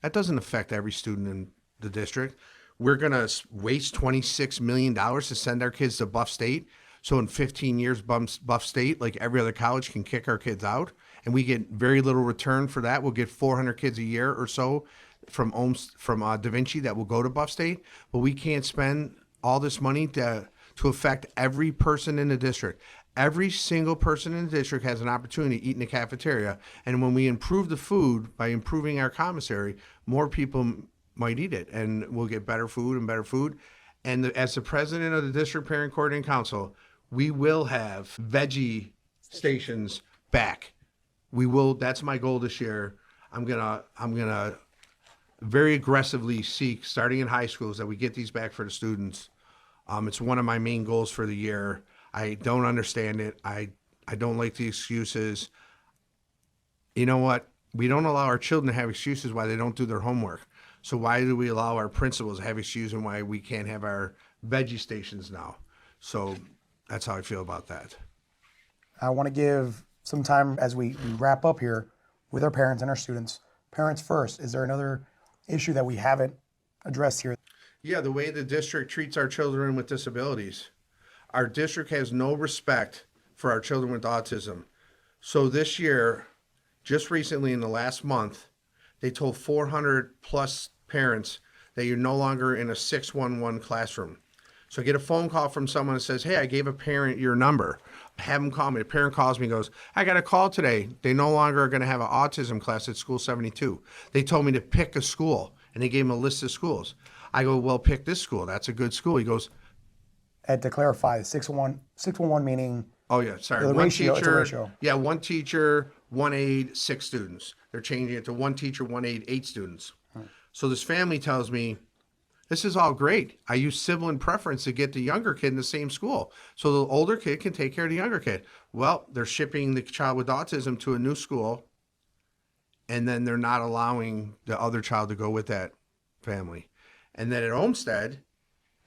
That doesn't affect every student in the district. We're going to waste $26 million to send our kids to Buff State. So in 15 years, Buff State, like every other college, can kick our kids out. And we get very little return for that. We'll get 400 kids a year or so from Da Vinci that will go to Buff State. But we can't spend all this money to affect every person in the district. Every single person in the district has an opportunity to eat in the cafeteria. And when we improve the food by improving our commissary, more people might eat it, and we'll get better food and better food. And as the president of the District Parent Coordinating Council, we will have veggie stations back. We will. That's my goal this year. I'm gonna very aggressively seek, starting in high schools, that we get these back for the students. It's one of my main goals for the year. I don't understand it. I don't like the excuses. You know what? We don't allow our children to have excuses why they don't do their homework. So why do we allow our principals to have excuses and why we can't have our veggie stations now? So that's how I feel about that. I want to give some time as we wrap up here with our parents and our students. Parents first. Is there another issue that we haven't addressed here? Yeah, the way the district treats our children with disabilities. Our district has no respect for our children with autism. So this year, just recently in the last month, they told 400 plus parents that you're no longer in a 611 classroom. So I get a phone call from someone that says, hey, I gave a parent your number. Have them call me. The parent calls me and goes, I got a call today. They no longer are going to have an autism class at school 72. They told me to pick a school, and they gave them a list of schools. I go, well, pick this school. That's a good school. He goes, And to clarify, 611 meaning... Oh, yeah, sorry. The One ratio, teacher, it's a ratio. Yeah, one teacher, 1 aide, 6 students. They're changing it to one teacher, 1 aide, 8 students. So this family tells me, this is all great. I use sibling preference to get the younger kid in the same school. So the older kid can take care of the younger kid. Well, they're shipping the child with autism to a new school, and then they're not allowing the other child to go with that family. And then at Olmsted,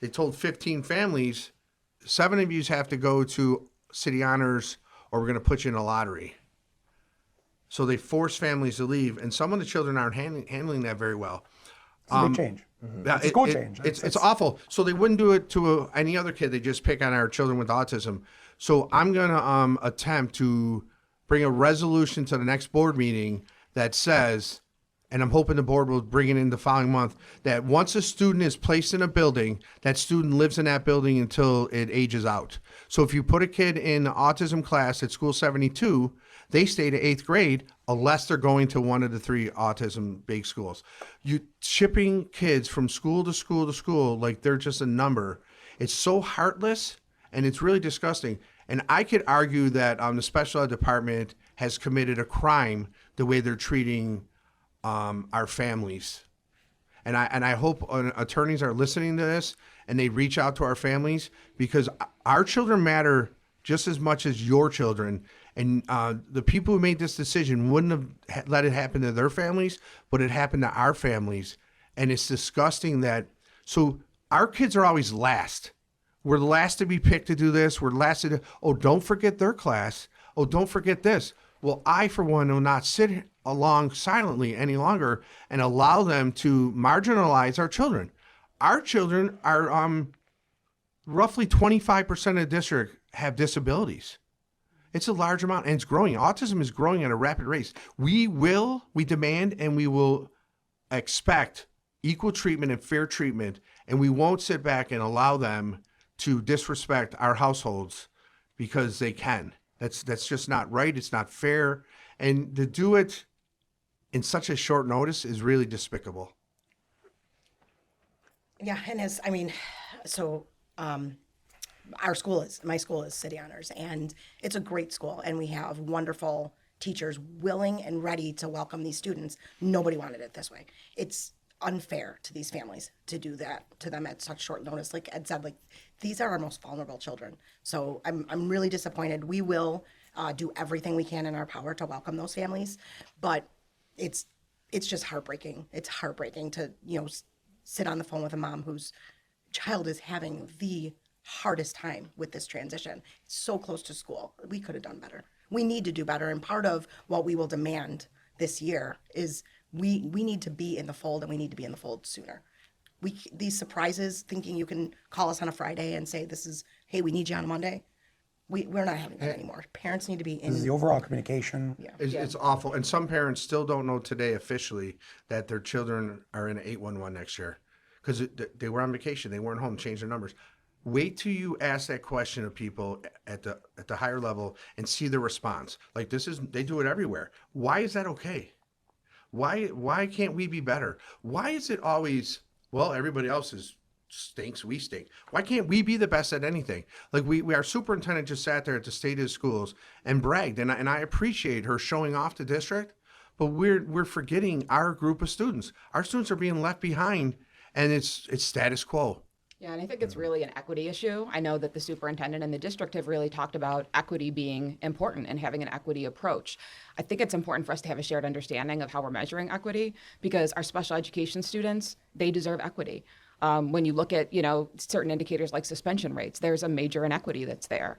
they told 15 families, 7 of you have to go to City Honors or we're going to put you in a lottery. So they force families to leave, and some of the children aren't handling that very well. It's a big change. It's a school change. It's awful. So they wouldn't do it to any other kid. They just pick on our children with autism. So I'm going to attempt to bring a resolution to the next board meeting that says, and I'm hoping the board will bring it in the following month, that once a student is placed in a building, that student lives in that building until it ages out. So if you put a kid in the autism class at school 72, they stay to 8th grade unless they're going to one of the 3 autism-based schools. You shipping kids from school to school to school like they're just a number. It's so heartless, and it's really disgusting. And I could argue that the special ed department has committed a crime the way they're treating our families. And I hope attorneys are listening to this and they reach out to our families, because our children matter just as much as your children. And the people who made this decision wouldn't have let it happen to their families, but it happened to our families. And it's disgusting that, so our kids are always last. We're the last to be picked to do this. We're last to do, oh, don't forget their class. Oh, don't forget this. Well, I, for one, will not sit along silently any longer and allow them to marginalize our children. Our children are roughly 25% of the district have disabilities. It's a large amount, and it's growing. Autism is growing at a rapid rate. We demand, and we will expect equal treatment and fair treatment, and we won't sit back and allow them to disrespect our households because they can. That's just not right. It's not fair. And to do it in such a short notice is really despicable. Yeah, and my school is City Honors, and it's a great school, and we have wonderful teachers willing and ready to welcome these students. Nobody wanted it this way. It's unfair to these families to do that to them at such short notice. Like Ed said, these are our most vulnerable children. So I'm really disappointed. We will do everything we can in our power to welcome those families, but it's just heartbreaking. It's heartbreaking to sit on the phone with a mom whose child is having the hardest time with this transition. It's so close to school. We could have done better. We need to do better, and part of what we will demand this year is we need to be in the fold, and we need to be in the fold sooner. These surprises, thinking you can call us on a Friday and say hey, we need you on a Monday. We're not having that anymore. Parents need to be in. This is the overall communication. Yeah. It's awful. And some parents still don't know today officially that their children are in 811 next year because they were on vacation. They weren't home, changed their numbers. Wait till you ask that question of people at the higher level and see the response. Like they do it everywhere. Why is that okay? Why can't we be better? Why is it always, well, everybody else stinks, we stink. Why can't we be the best at anything? Like our superintendent just sat there at the state of the schools and bragged, and I appreciate her showing off the district, but we're forgetting our group of students. Our students are being left behind, and it's status quo. Yeah, and I think it's really an equity issue. I know that the superintendent and the district have really talked about equity being important and having an equity approach. I think it's important for us to have a shared understanding of how we're measuring equity, because our special education students, they deserve equity. When you look at, certain indicators like suspension rates, there's a major inequity that's there.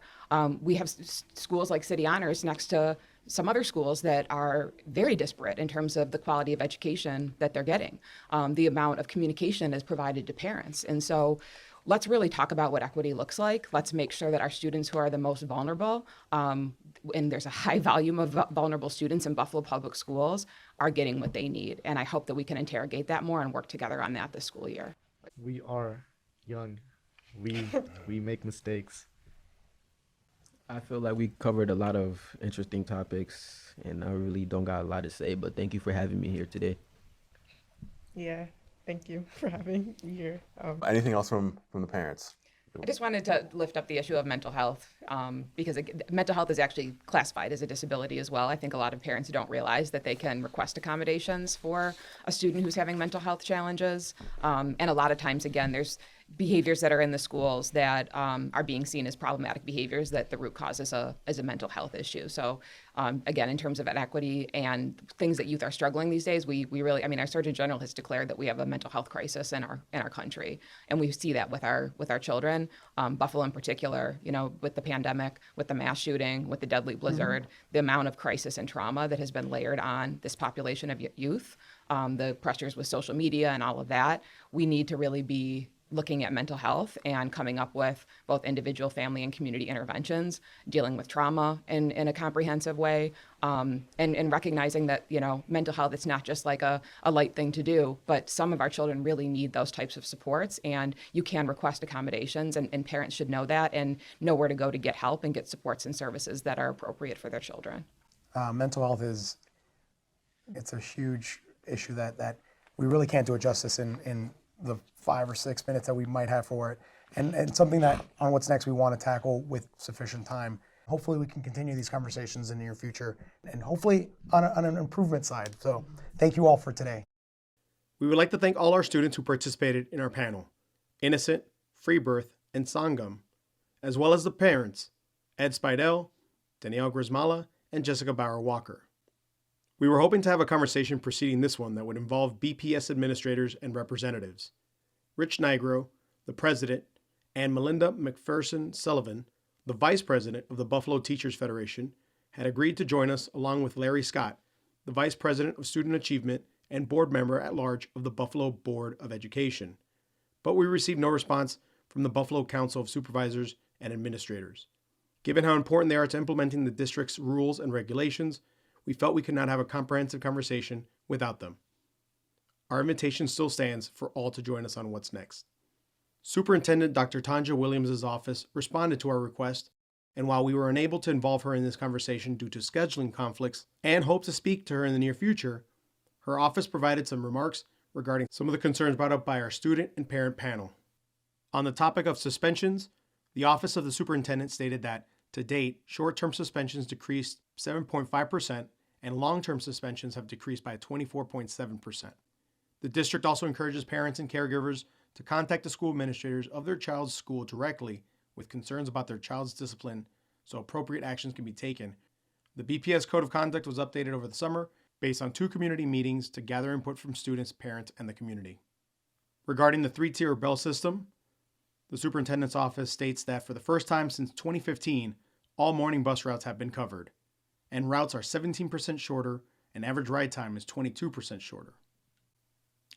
We have schools like City Honors next to some other schools that are very disparate in terms of the quality of education that they're getting. The amount of communication is provided to parents. And so let's really talk about what equity looks like. Let's make sure that our students who are the most vulnerable, and there's a high volume of vulnerable students in Buffalo Public Schools, are getting what they need. And I hope that we can interrogate that more and work together on that this school year. We are young. We make mistakes. I feel like we covered a lot of interesting topics, and I really don't got a lot to say, but thank you for having me here today. Yeah, thank you for having me here. Anything else from the parents? I just wanted to lift up the issue of mental health, because mental health is actually classified as a disability as well. I think a lot of parents don't realize that they can request accommodations for a student who's having mental health challenges. And a lot of times, again, there's behaviors that are in the schools that are being seen as problematic behaviors that the root cause is a mental health issue. So again, in terms of equity and things that youth are struggling these days, we really, our Surgeon General has declared that we have a mental health crisis in our country. And we see that with our children, Buffalo in particular, with the pandemic, with the mass shooting, with the deadly blizzard, the amount of crisis and trauma that has been layered on this population of youth, the pressures with social media and all of that. We need to really be looking at mental health and coming up with both individual, family, and community interventions, dealing with trauma in a comprehensive way, and recognizing that, mental health, it's not just like a light thing to do, but some of our children really need those types of supports, and you can request accommodations, and parents should know that and know where to go to get help and get supports and services that are appropriate for their children. Mental health it's a huge issue that we really can't do it justice in the 5 or 6 minutes that we might have for it, and something that on What's Next we want to tackle with sufficient time. Hopefully we can continue these conversations in the near future, and hopefully on an improvement side. So thank you all for today. We would like to thank all our students who participated in our panel, Innocent, Freebirth, and Sangam, as well as the parents, Ed Speidel, Danielle Grzymala, and Jessica Bauer Walker. We were hoping to have a conversation preceding this one that would involve BPS administrators and representatives. Rich Nigro, the president, and Melinda McPherson Sullivan, the vice president of the Buffalo Teachers Federation, had agreed to join us along with Larry Scott, the vice president of student achievement and board member at large of the Buffalo Board of Education. But we received no response from the Buffalo Council of Supervisors and Administrators. Given how important they are to implementing the district's rules and regulations, we felt we could not have a comprehensive conversation without them. Our invitation still stands for all to join us on What's Next. Superintendent Dr. Tanja Williams' office responded to our request, and while we were unable to involve her in this conversation due to scheduling conflicts and hope to speak to her in the near future, her office provided some remarks regarding some of the concerns brought up by our student and parent panel. On the topic of suspensions, the Office of the Superintendent stated that, to date, short-term suspensions decreased 7.5%, and long-term suspensions have decreased by 24.7%. The district also encourages parents and caregivers to contact the school administrators of their child's school directly with concerns about their child's discipline so appropriate actions can be taken. The BPS Code of Conduct was updated over the summer based on 2 community meetings to gather input from students, parents, and the community. Regarding the 3-tier bell system, the superintendent's office states that for the first time since 2015, all morning bus routes have been covered, and routes are 17% shorter, and average ride time is 22% shorter.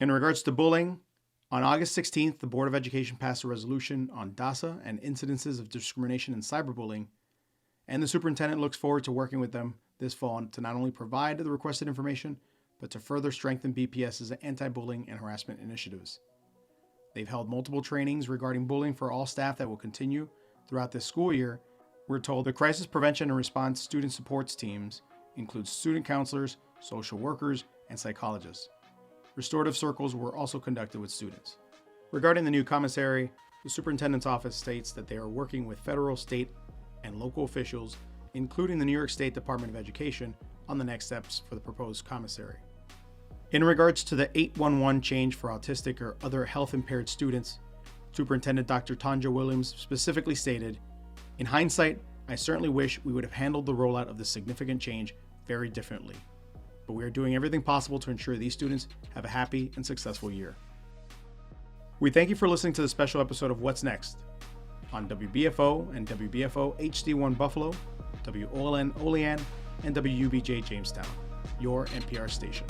In regards to bullying, on August 16th, the Board of Education passed a resolution on DASA and incidences of discrimination and cyberbullying, and the superintendent looks forward to working with them this fall to not only provide the requested information, but to further strengthen BPS's anti-bullying and harassment initiatives. They've held multiple trainings regarding bullying for all staff that will continue throughout this school year. We're told the crisis prevention and response student supports teams include student counselors, social workers, and psychologists. Restorative circles were also conducted with students. Regarding the new commissary, the superintendent's office states that they are working with federal, state, and local officials, including the New York State Department of Education, on the next steps for the proposed commissary. In regards to the 811 change for autistic or other health impaired students, Superintendent Dr. Tanja Williams specifically stated, "In hindsight, I certainly wish we would have handled the rollout of this significant change very differently. But we are doing everything possible to ensure these students have a happy and successful year." We thank you for listening to the special episode of What's Next on WBFO and WBFO HD1 Buffalo, WOLN Olean, and WUBJ Jamestown, your NPR station.